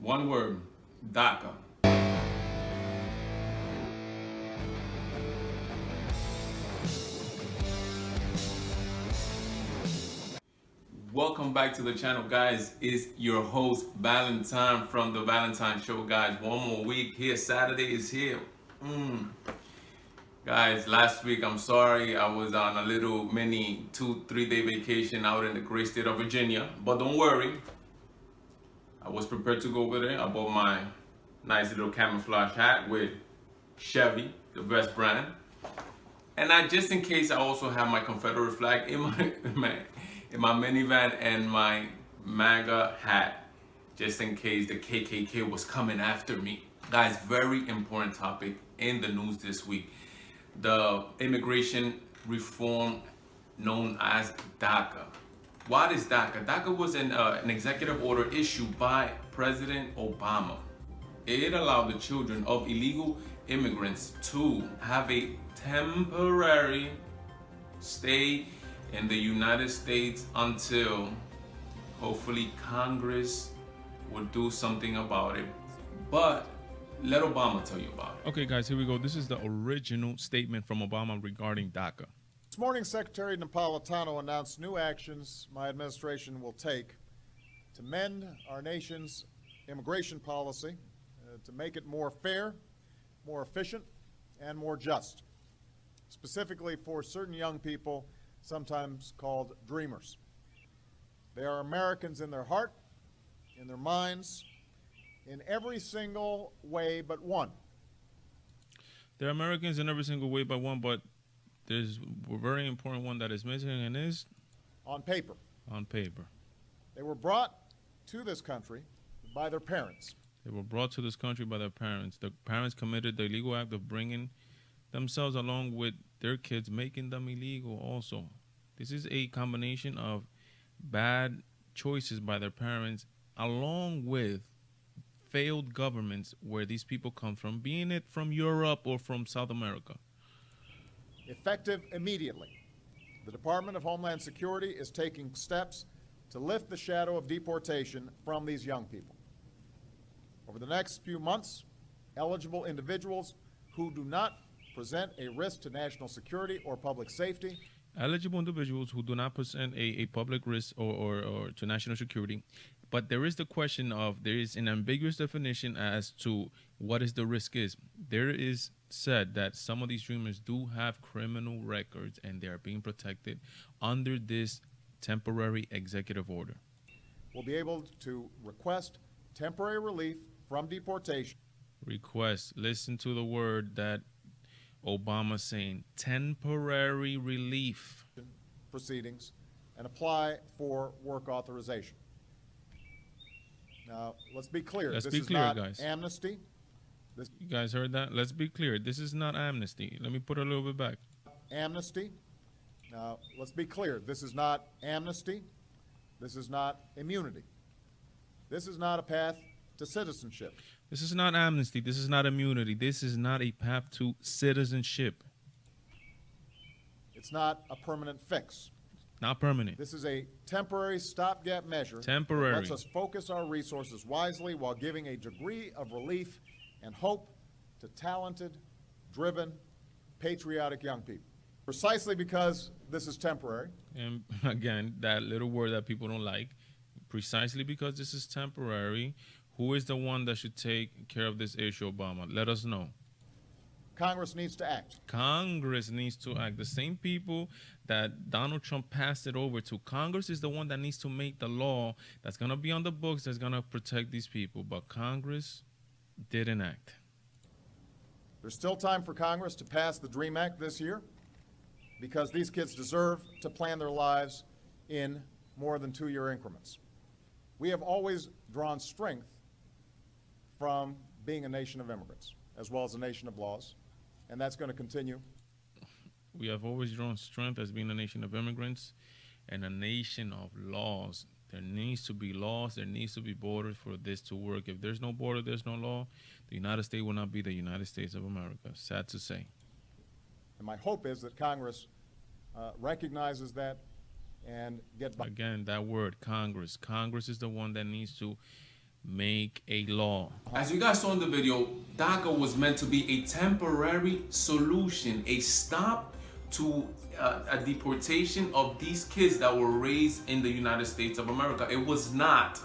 One word, Daca. Welcome back to the channel, guys. It's your host, Valentine from the Valentine Show, guys. One more week here. Saturday is here. Guys, last week, I'm sorry, I was on a little mini 2-3 day vacation out in the great state of Virginia. But don't worry, I was prepared to go over there. I bought my nice little camouflage hat with Chevy, the best brand. And just in case, I also have my Confederate flag in my minivan and my MAGA hat, just in case the KKK was coming after me. Guys, very important topic in the news this week. The immigration reform known as Daca. What is Daca? Daca was an executive order issued by President Obama. It allowed the children of illegal immigrants to have a temporary stay in the United States until hopefully Congress will do something about it. But let Obama tell you about it. Okay, guys, here we go. This is the original statement from Obama regarding DACA. This morning, Secretary Napolitano announced new actions my administration will take to mend our nation's immigration policy, to make it more fair, more efficient, and more just, specifically for certain young people, sometimes called dreamers. They are Americans in their heart, in their minds, in every single way but one. They're Americans in every single way but one, but there's a very important one that is missing, and is on paper. On paper. They were brought to this country by their parents. They were brought to this country by their parents. The parents committed the illegal act of bringing themselves along with their kids, making them illegal also. This is a combination of bad choices by their parents, along with failed governments where these people come from, being it from Europe or from South America. Effective immediately, the Department of Homeland Security is taking steps to lift the shadow of deportation from these young people. Over the next few months, eligible individuals who do not present a risk to national security or public safety. Eligible individuals who do not present a public risk or to national security. But there is the question of, there is an ambiguous definition as to what is the risk is. There is said that some of these dreamers do have criminal records and they are being protected under this temporary executive order. Will be able to request temporary relief from deportation. Request. Listen to the word that Obama's saying. Temporary relief. Proceedings and apply for work authorization. Now, let's be clear. Let's this be is clear, not guys. Amnesty. You guys heard that? Let's be clear. This is not amnesty. Let me put it a little bit back. Amnesty. Now, let's be clear. This is not amnesty. This is not immunity. This is not a path to citizenship. This is not amnesty. This is not immunity. This is not a path to citizenship. It's not a permanent fix. Not permanent. This is a temporary stopgap measure. Temporary. That lets us focus our resources wisely while giving a degree of relief and hope to talented, driven, patriotic young people. Precisely because this is temporary. And again, that little word that people don't like. Precisely because this is temporary. Who is the one that should take care of this issue, Obama? Let us know. Congress needs to act. Congress needs to act. The same people that Donald Trump passed it over to. Congress is the one that needs to make the law that's going to be on the books, that's going to protect these people. But Congress didn't act. There's still time for Congress to pass the DREAM Act this year because these kids deserve to plan their lives in more than 2-year increments. We have always drawn strength from being a nation of immigrants, as well as a nation of laws, and that's going to continue. We have always drawn strength as being a nation of immigrants and a nation of laws. There needs to be laws, there needs to be borders for this to work. If there's no border, there's no law, the United States will not be the United States of America. Sad to say. And my hope is that Congress recognizes that and get by. Again, that word, Congress. Congress is the one that needs to make a law. As you guys saw in the video, DACA was meant to be a temporary solution, a stop to a deportation of these kids that were raised in the United States of America. It was not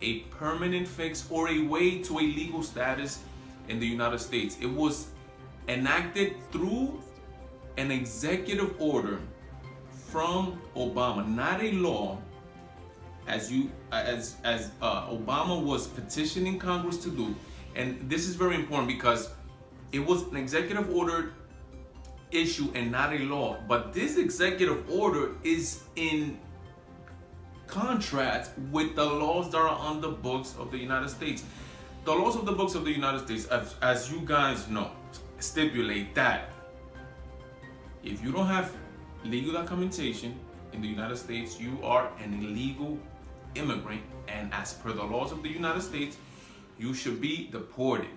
a permanent fix or a way to a legal status in the United States. It was enacted through an executive order from Obama, not a law, as Obama was petitioning Congress to do. And this is very important because it was an executive order issue and not a law. But this executive order is in contrast with the laws that are on the books of the United States. The laws of the books of the United States, as you guys know, stipulate that if you don't have legal documentation in the United States, you are an illegal immigrant, and as per the laws of the United States, you should be deported.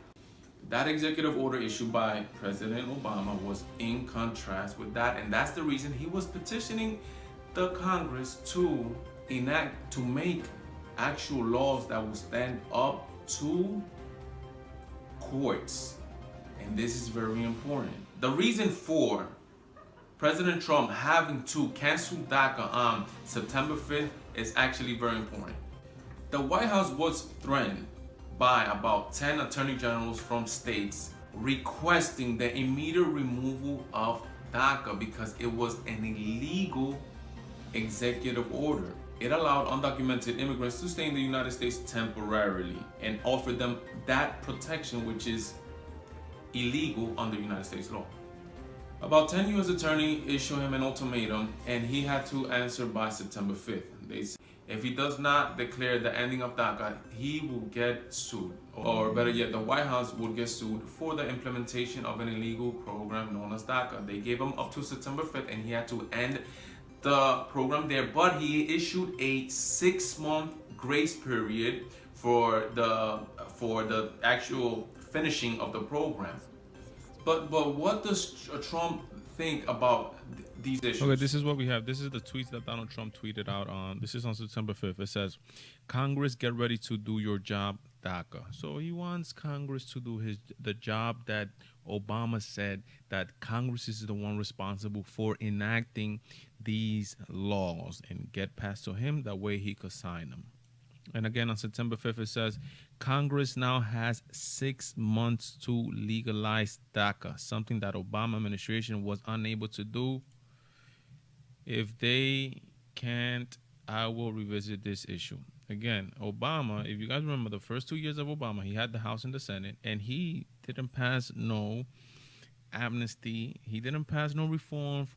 That executive order issued by President Obama was in contrast with that, and that's the reason he was petitioning the Congress to make actual laws that will stand up to courts. And this is very important. The reason for President Trump having to cancel DACA on September 5th is actually very important. The White House was threatened by about 10 attorney generals from states requesting the immediate removal of DACA because it was an illegal executive order. It allowed undocumented immigrants to stay in the United States temporarily and offered them that protection, which is illegal under United States law. About 10 U.S. attorneys issued him an ultimatum, and he had to answer by September 5th. They said if he does not declare the ending of DACA, he will get sued. Or better yet, the White House will get sued for the implementation of an illegal program known as DACA. They gave him up to September 5th, and he had to end the program there. But he issued a 6-month grace period for the actual finishing of the program. But what does Trump think about these issues? Okay, this is what we have. This is the tweets that Donald Trump tweeted out on. This is on September 5th. It says, "Congress, get ready to do your job, DACA." So he wants Congress to do the job that Obama said that Congress is the one responsible for enacting these laws and get passed to him. That way he could sign them. And again, on September 5th, it says, Congress now has 6 months to legalize DACA, something that Obama administration was unable to do. If they can't, I will revisit this issue. Again, Obama, if you guys remember the first 2 years of Obama, he had the House and the Senate, and he didn't pass no amnesty. He didn't pass no reform,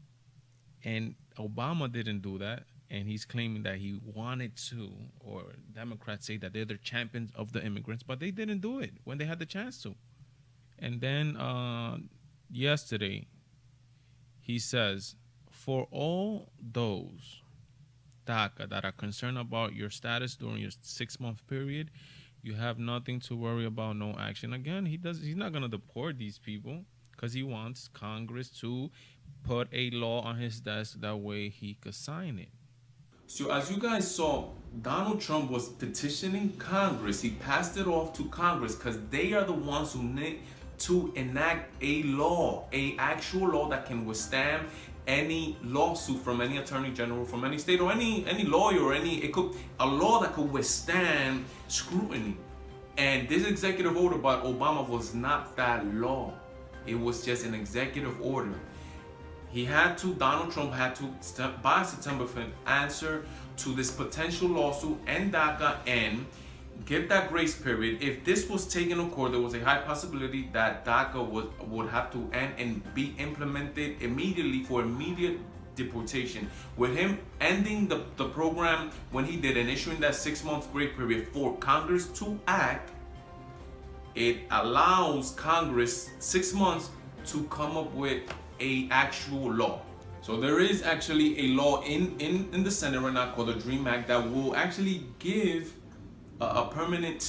and Obama didn't do that. And he's claiming that he wanted to, or Democrats say that they're the champions of the immigrants, but they didn't do it when they had the chance to. And then yesterday, he says, for all those DACA that are concerned about your status during your 6-month period, you have nothing to worry about, no action. Again, he's not going to deport these people because he wants Congress to put a law on his desk, that way he could sign it. So as you guys saw, Donald Trump was petitioning Congress. He passed it off to Congress because they are the ones who need to enact a law, a actual law that can withstand any lawsuit from any attorney general from any state or any lawyer or a law that could withstand scrutiny. And this executive order by Obama was not that law. It was just an executive order. Donald Trump had to, by September 5th, answer to this potential lawsuit and DACA and give that grace period. If this was taken to court, there was a high possibility that DACA would have to end and be implemented immediately for immediate deportation. With him ending the program when he did and issuing that 6-month grace period for Congress to act, it allows Congress 6 months to come up with a actual law. So there is actually a law in the Senate right now called the DREAM Act that will actually give a permanent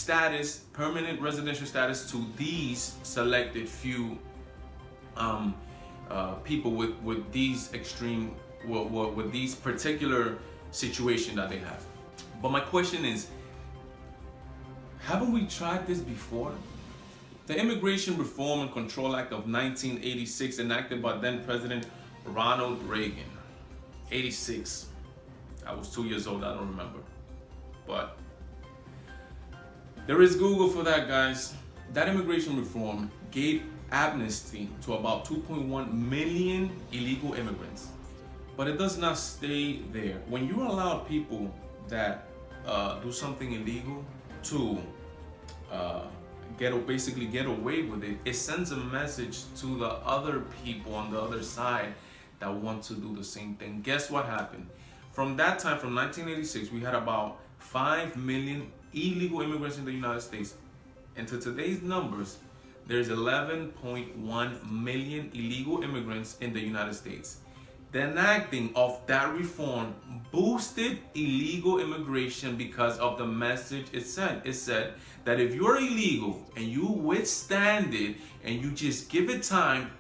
residential status to these selected few people with these extreme, with these particular situation that they have. But my question is, Haven't we tried this before? The Immigration Reform and Control Act of 1986, enacted by then President Ronald Reagan. 86. I was 2 years old, I don't remember. But there is Google for that, guys. That immigration reform gave amnesty to about 2.1 million illegal immigrants. But it does not stay there. When you allow people that do something illegal to basically get away with it, it sends a message to the other people on the other side that want to do the same thing. Guess what happened? From that time, from 1986, we had about 5 million illegal immigrants in the United States. And to today's numbers, there's 11.1 million illegal immigrants in the United States. The enacting of that reform boosted illegal immigration because of the message it sent. It said that if you're illegal and you withstand it and you just give it time,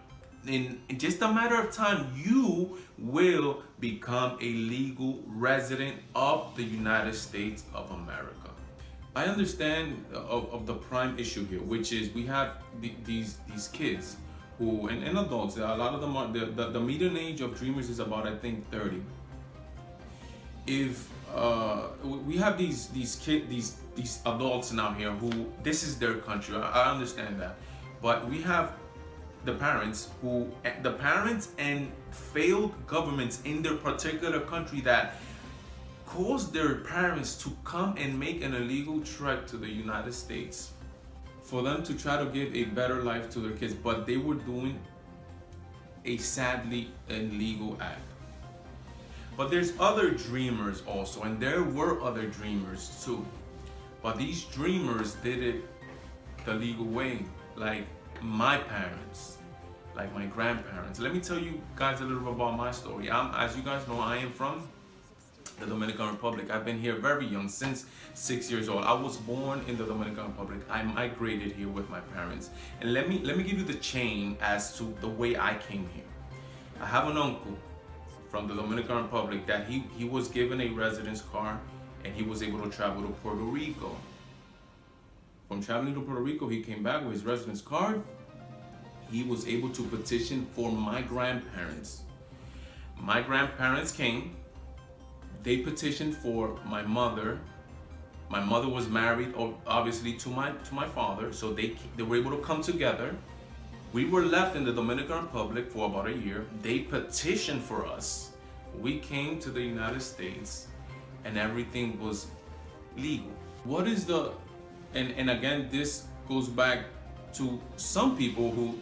in just a matter of time, you will become a legal resident of the United States of America. I understand of the prime issue here, which is we have these kids who, and adults, a lot of them are, the median age of dreamers is about, I think, 30. If we have these adults now here who, this is their country, I understand that, but we have the parents and failed governments in their particular country that caused their parents to come and make an illegal trek to the United States for them to try to give a better life to their kids, but they were doing a sadly illegal act. But there's other dreamers also, and there were other dreamers too. But these dreamers did it the legal way, like my parents, like my grandparents. Let me tell you guys a little bit about my story. As you guys know, I am from the Dominican Republic. I've been here very young, since 6 years old. I was born in the Dominican Republic. I migrated here with my parents. And let me give you the chain as to the way I came here. I have an uncle from the Dominican Republic that he was given a residence card and he was able to travel to Puerto Rico. From traveling to Puerto Rico, he came back with his residence card. He was able to petition for my grandparents. My grandparents came. They petitioned for my mother. My mother was married, obviously, to my father, so they were able to come together. We were left in the Dominican Republic for about a year. They petitioned for us. We came to the United States, and everything was legal. What is the, and again, this goes back to some people who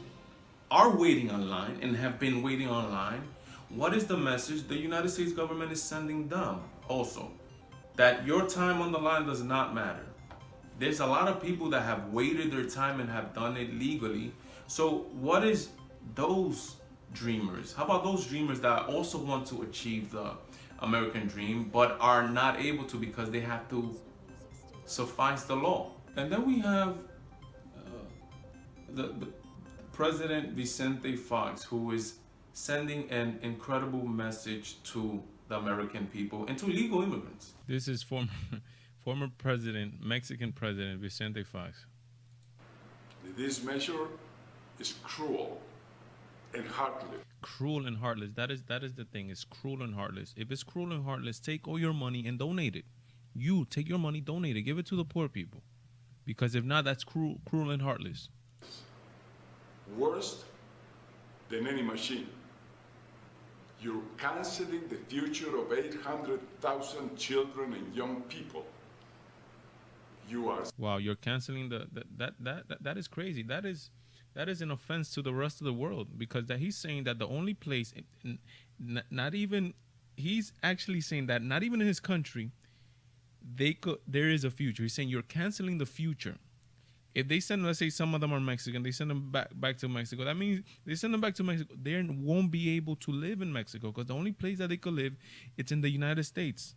are waiting online and have been waiting online. What is the message the United States government is sending them also? That your time on the line does not matter. There's a lot of people that have waited their time and have done it legally. So what is those dreamers? How about those dreamers that also want to achieve the American dream but are not able to because they have to suffice the law? And then we have the President Vicente Fox, who is sending an incredible message to the American people and to illegal immigrants. This is former president, Mexican President Vicente Fox. This measure is cruel and heartless. Cruel and heartless. That is the thing. It's cruel and heartless. If it's cruel and heartless, take all your money and donate it. You take your money, donate it, give it to the poor people. Because if not, that's cruel and heartless. Worse than any machine. You're canceling the future of 800,000 children and young people. You are. Wow, you're canceling that is crazy. That is an offense to the rest of the world, because that he's saying that the only place, not even, he's actually saying that not even in his country, there is a future. He's saying you're canceling the future. If they send, let's say some of them are Mexican, they send them back to Mexico. That means they send them back to Mexico. They won't be able to live in Mexico because the only place that they could live, it's in the United States.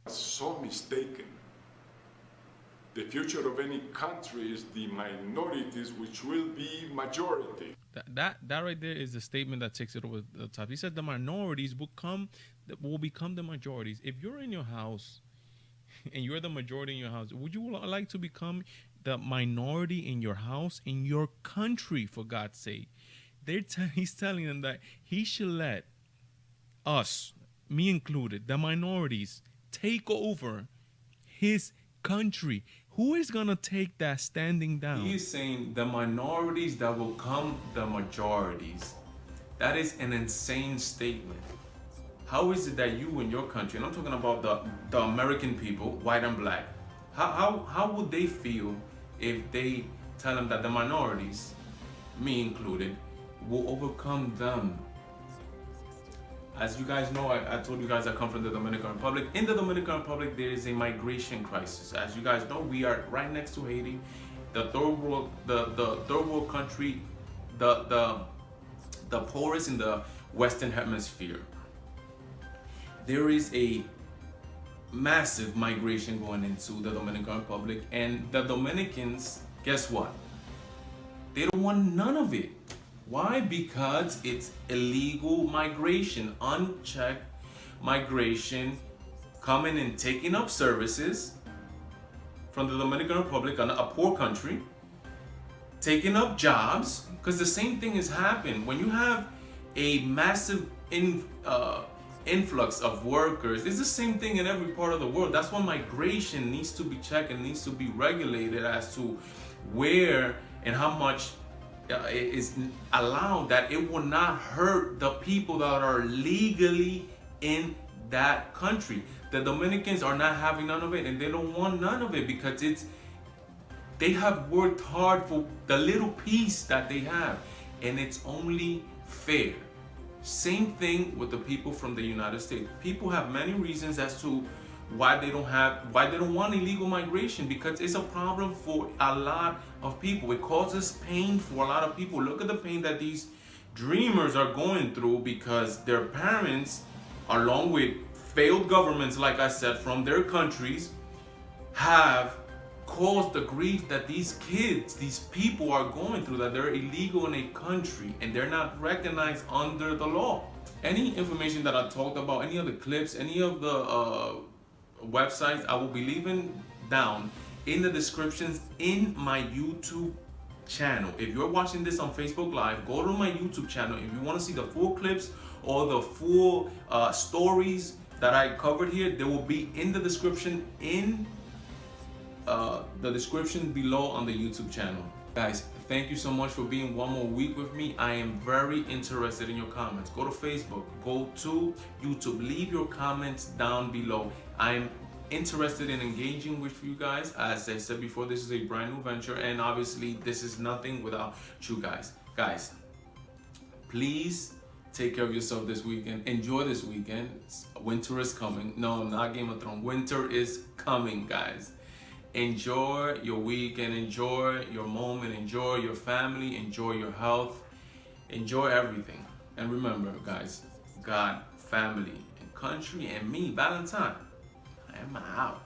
So mistaken. The future of any country is the minorities, which will be majority. That right there is the statement that takes it over the top. He said the minorities will become the majorities. If you're in your house and you're the majority in your house, would you like to become the minority in your house, in your country, for God's sake? He's telling them that he should let us, me included, the minorities, take over his country. Who is going to take that standing down? He is saying the minorities that will come the majorities. That is an insane statement. How is it that you in your country, and I'm talking about the American people, white and black, how would they feel if they tell them that the minorities, me included, will overcome them? As you guys know, I told you guys I come from the Dominican Republic. In the Dominican Republic, there is a migration crisis. As you guys know, we are right next to Haiti, the third world country, the poorest in the Western Hemisphere. There is a massive migration going into the Dominican Republic, and the Dominicans, guess what? They don't want none of it. Why? Because it's illegal migration, unchecked migration, coming and taking up services from the Dominican Republic, a poor country, taking up jobs, because the same thing has happened. When you have a massive influx of workers, it's the same thing in every part of the world. That's why migration needs to be checked and needs to be regulated as to where and how much is allowed, that it will not hurt the people that are legally in that country. The Dominicans are not having none of it, and they don't want none of it because they have worked hard for the little piece that they have, and it's only fair. Same thing with the people from the United States. People have many reasons as to why they don't want illegal migration, because it's a problem for a lot of people. It causes pain for a lot of people. Look at the pain that these dreamers are going through because their parents, along with failed governments, like I said, from their countries, have caused the grief that these kids, these people are going through, that they're illegal in a country and they're not recognized under the law. Any information that I talked about, any of the clips, any of the websites, I will be leaving down in the descriptions in my YouTube channel. If you're watching this on Facebook Live, go to my YouTube channel. If you want to see the full clips or the full stories that I covered here, they will be in the description below on the YouTube channel. Guys, thank you so much for being one more week with me. I am very interested in your comments. Go to Facebook, go to YouTube, leave your comments down below. I'm interested in engaging with you guys. As I said before, this is a brand new venture, and obviously this is nothing without you guys. Guys, please take care of yourself this weekend. Enjoy this weekend. Winter is coming. No, not Game of Thrones. Winter is coming, guys. Enjoy your weekend, enjoy your moment, enjoy your family, enjoy your health, enjoy everything. And remember, guys, God, family, and country, and me, Valentine, I am out.